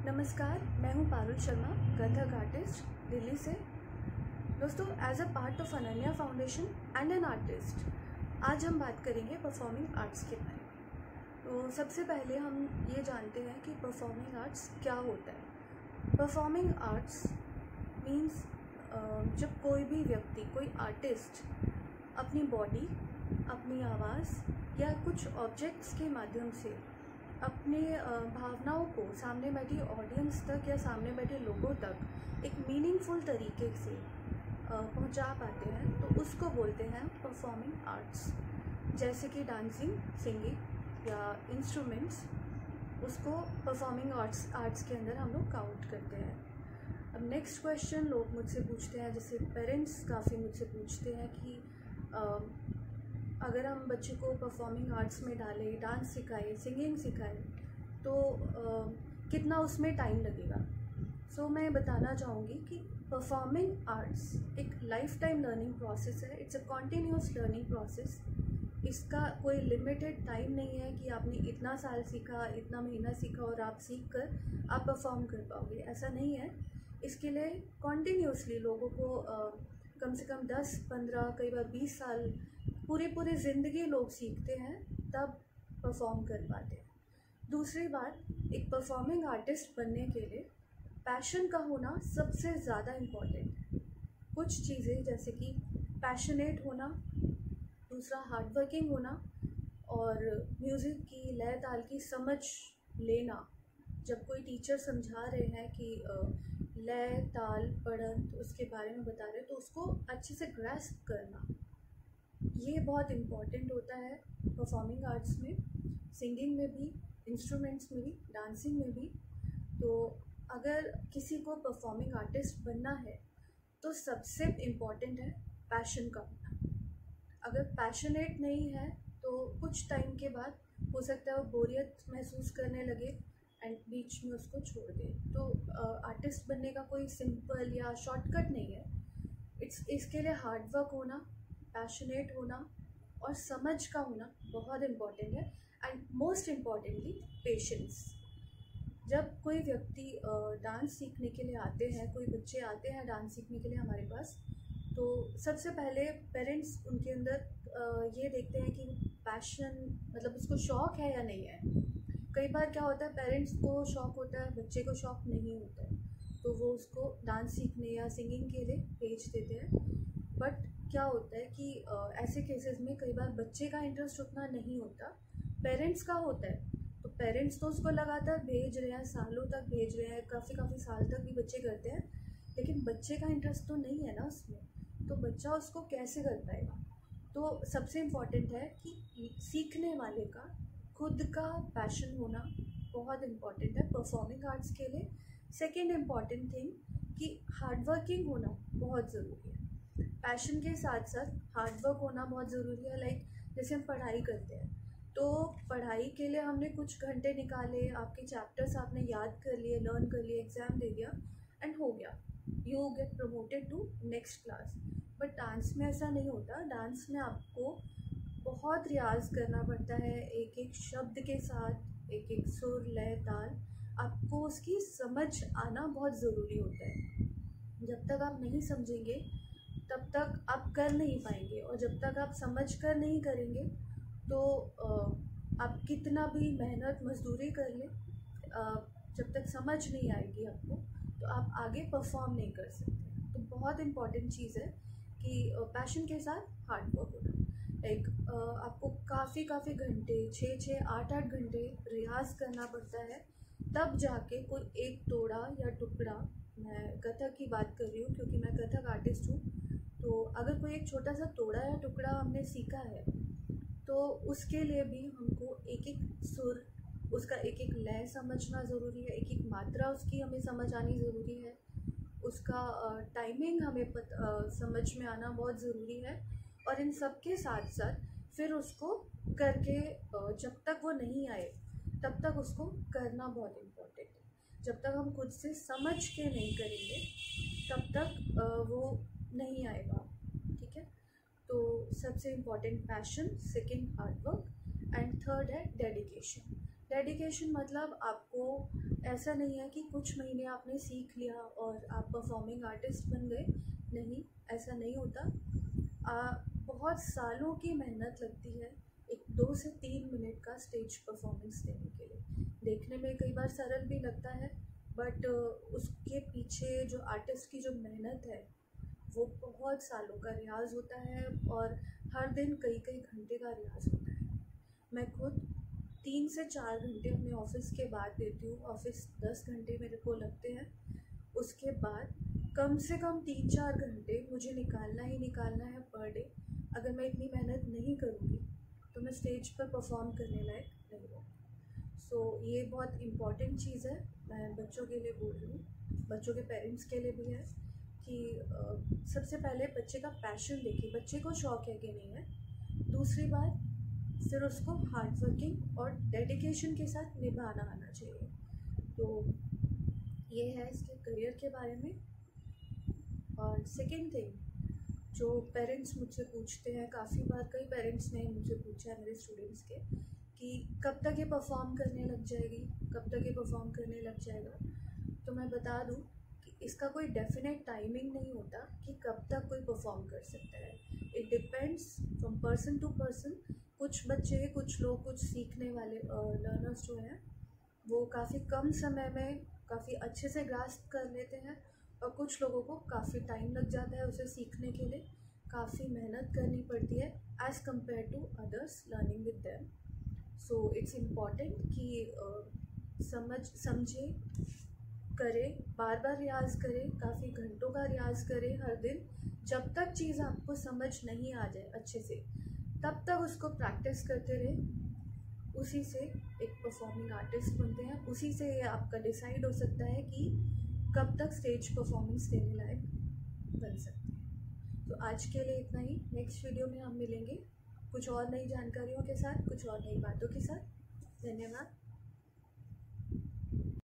नमस्कार, मैं हूं पारुल शर्मा, कथक आर्टिस्ट, दिल्ली से। दोस्तों, as a part of Ananya foundation and an artist, आज हम बात करेंगे परफॉर्मिंग आर्ट्स के बारे में। तो सबसे पहले हम ये जानते हैं कि परफॉर्मिंग आर्ट्स क्या होता है। परफॉर्मिंग आर्ट्स मीन्स जब कोई भी व्यक्ति, कोई आर्टिस्ट अपनी बॉडी, अपनी आवाज़ या कुछ ऑब्जेक्ट्स के माध्यम से अपने भावनाओं को सामने बैठी ऑडियंस तक या सामने बैठे लोगों तक एक मीनिंगफुल तरीके से पहुंचा पाते हैं, तो उसको बोलते हैं परफॉर्मिंग आर्ट्स। जैसे कि डांसिंग, सिंगिंग या इंस्ट्रूमेंट्स, उसको परफॉर्मिंग आर्ट्स के अंदर हम लोग काउंट करते हैं। अब नेक्स्ट क्वेश्चन लोग मुझसे पूछते हैं, जैसे पेरेंट्स काफ़ी मुझसे पूछते हैं कि अगर हम बच्चे को परफॉर्मिंग आर्ट्स में डालें, डांस सिखाएं, सिंगिंग सिखाएं, तो कितना उसमें टाइम लगेगा। सो मैं बताना चाहूँगी कि परफॉर्मिंग आर्ट्स एक लाइफ टाइम लर्निंग प्रोसेस है। It's a continuous learning process. इसका कोई लिमिटेड टाइम नहीं है कि आपने इतना साल सीखा, इतना महीना सीखा और आप सीख कर आप परफॉर्म कर पाओगे, ऐसा नहीं है। इसके लिए कॉन्टीन्यूसली लोगों को कम से कम 10-15, कई बार 20 साल, पूरी ज़िंदगी लोग सीखते हैं, तब परफॉर्म कर पाते हैं। दूसरी बात, एक परफॉर्मिंग आर्टिस्ट बनने के लिए पैशन का होना सबसे ज़्यादा इम्पॉर्टेंट है। कुछ चीज़ें जैसे कि पैशनेट होना, दूसरा हार्ड वर्किंग होना, और म्यूज़िक की लय ताल की समझ लेना। जब कोई टीचर समझा रहे हैं कि लय ताल पढ़ंत उसके बारे में बता रहे हैं, तो उसको अच्छे से ग्रैस्प करना, ये बहुत इम्पॉर्टेंट होता है परफॉर्मिंग आर्ट्स में, सिंगिंग में भी, इंस्ट्रूमेंट्स में भी, डांसिंग में भी। तो अगर किसी को परफॉर्मिंग आर्टिस्ट बनना है तो सबसे इम्पॉर्टेंट है पैशन का होना। अगर पैशनेट नहीं है तो कुछ टाइम के बाद हो सकता है वो बोरियत महसूस करने लगे एंड बीच में उसको छोड़ दे। तो आर्टिस्ट बनने का कोई सिंपल या शॉर्टकट नहीं है। इसके लिए हार्ड वर्क होना, पैशनेट होना और समझ का होना बहुत इम्पॉर्टेंट है। And most importantly patience. जब कोई व्यक्ति डांस सीखने के लिए आते हैं, कोई बच्चे आते हैं डांस सीखने के लिए हमारे पास, तो सबसे पहले पेरेंट्स उनके अंदर ये देखते हैं कि पैशन, मतलब उसको शौक़ है या नहीं है। कई बार क्या होता है, पेरेंट्स को शौक़ होता है, बच्चे को शौक़ नहीं होता है, तो वो उसको डांस सीखने या सिंगिंग के लिए भेज देते हैं। बट क्या होता है कि ऐसे केसेस में कई बार बच्चे का इंटरेस्ट उतना नहीं होता, पेरेंट्स का होता है। तो पेरेंट्स तो उसको लगातार भेज रहे हैं, सालों तक भेज रहे हैं, काफ़ी साल तक भी बच्चे करते हैं, लेकिन बच्चे का इंटरेस्ट तो नहीं है ना उसमें, तो बच्चा उसको कैसे कर पाएगा। तो सबसे इम्पॉर्टेंट है कि सीखने वाले का खुद का पैशन होना बहुत इम्पॉर्टेंट है परफॉर्मिंग आर्ट्स के लिए। सेकेंड इम्पॉर्टेंट थिंग कि हार्ड वर्किंग होना बहुत ज़रूरी है। पैशन के साथ साथ हार्ड वर्क होना बहुत ज़रूरी है। लाइक जैसे हम पढ़ाई करते हैं, तो पढ़ाई के लिए हमने कुछ घंटे निकाले, आपके चैप्टर्स आपने याद कर लिए, लर्न कर लिए, एग्ज़ाम दे दिया एंड हो गया, you get promoted to next class. But dance में ऐसा नहीं होता। डांस में आपको बहुत रियाज़ करना पड़ता है, एक एक शब्द के साथ, एक एक सुर, लय, ताल, आपको उसकी समझ आना बहुत ज़रूरी होता है। जब तक आप नहीं समझेंगे तब तक आप कर नहीं पाएंगे, और जब तक आप समझ कर नहीं करेंगे तो आप कितना भी मेहनत मजदूरी कर लें, जब तक समझ नहीं आएगी आपको, तो आप आगे परफॉर्म नहीं कर सकते। तो बहुत इम्पॉर्टेंट चीज़ है कि पैशन के साथ हार्ड वर्क होना। एक आपको काफ़ी घंटे, 6-8 घंटे रियाज़ करना पड़ता है, तब जाके कोई एक तोड़ा या टुकड़ा, मैं कथक की बात कर रही हूँ क्योंकि मैं कथक आर्टिस्ट हूँ, तो अगर कोई एक छोटा सा तोड़ा या टुकड़ा हमने सीखा है, तो उसके लिए भी हमको एक एक सुर, उसका एक एक लय समझना ज़रूरी है, एक एक मात्रा उसकी हमें समझ आनी ज़रूरी है, उसका टाइमिंग हमें समझ में आना बहुत ज़रूरी है। और इन सब के साथ साथ फिर उसको करके जब तक वो नहीं आए तब तक उसको करना बहुत इम्पोर्टेंट है। जब तक हम खुद से समझ के नहीं करेंगे तब तक वो नहीं आएगा। ठीक है, तो सबसे important passion, second hard work and third है डेडिकेशन। डेडिकेशन मतलब आपको ऐसा नहीं है कि कुछ महीने आपने सीख लिया और आप परफॉर्मिंग आर्टिस्ट बन गए। नहीं, ऐसा नहीं होता। बहुत सालों की मेहनत लगती है एक 2 से 3 मिनट का स्टेज परफॉर्मेंस देने के लिए। देखने में कई बार सरल भी लगता है, बट उसके पीछे जो आर्टिस्ट की जो मेहनत है वो बहुत सालों का रियाज़ होता है और हर दिन कई कई घंटे का रियाज़ होता है। मैं खुद 3 से 4 घंटे अपने ऑफिस के बाद देती हूँ। ऑफिस 10 घंटे मेरे को लगते हैं। उसके बाद कम से कम 3-4 घंटे मुझे निकालना ही निकालना है पर डे। अगर मैं इतनी मेहनत नहीं करूँगी तो मैं स्टेज पर परफॉर्म करने लायक नहीं रहूँगी। सो ये बहुत इम्पॉर्टेंट चीज़ है। मैं बच्चों के लिए बोल रही हूँ, बच्चों के पेरेंट्स के लिए भी है कि सबसे पहले बच्चे का पैशन देखिए, बच्चे को शौक़ है कि नहीं है। दूसरी बात, फिर उसको हार्ड वर्किंग और डेडिकेशन के साथ निभाना आना चाहिए। तो ये है इसके करियर के बारे में। और सेकंड थिंग, जो पेरेंट्स मुझसे पूछते हैं, काफ़ी बार कई पेरेंट्स ने मुझसे पूछा है मेरे स्टूडेंट्स के कि कब तक ये परफॉर्म करने लग जाएगी, कब तक ये परफॉर्म करने लग जाएगा। तो मैं बता दूं कि इसका कोई डेफिनेट टाइमिंग नहीं होता कि कब तक कोई परफॉर्म कर सकता है। It depends from person to person. कुछ बच्चे, कुछ लोग, कुछ सीखने वाले लर्नर्स जो हैं वो काफ़ी कम समय में काफ़ी अच्छे से ग्रास्प कर लेते हैं और कुछ लोगों को काफ़ी टाइम लग जाता है उसे सीखने के लिए, काफ़ी मेहनत करनी पड़ती है as compare to others learning with them. So it's important कि समझे, करें, बार बार रियाज़ करें, काफ़ी घंटों का रियाज़ करें हर दिन। जब तक चीज़ आपको समझ नहीं आ जाए अच्छे से, तब तक उसको प्रैक्टिस करते रहें। उसी से एक परफॉर्मिंग आर्टिस्ट बनते हैं। उसी से ये आपका डिसाइड हो सकता है कि कब तक स्टेज परफॉर्मेंस देने लायक बन सकते हैं। तो आज के लिए इतना ही। नेक्स्ट वीडियो में हम मिलेंगे कुछ और नई जानकारियों के साथ, कुछ और नई बातों के साथ। धन्यवाद।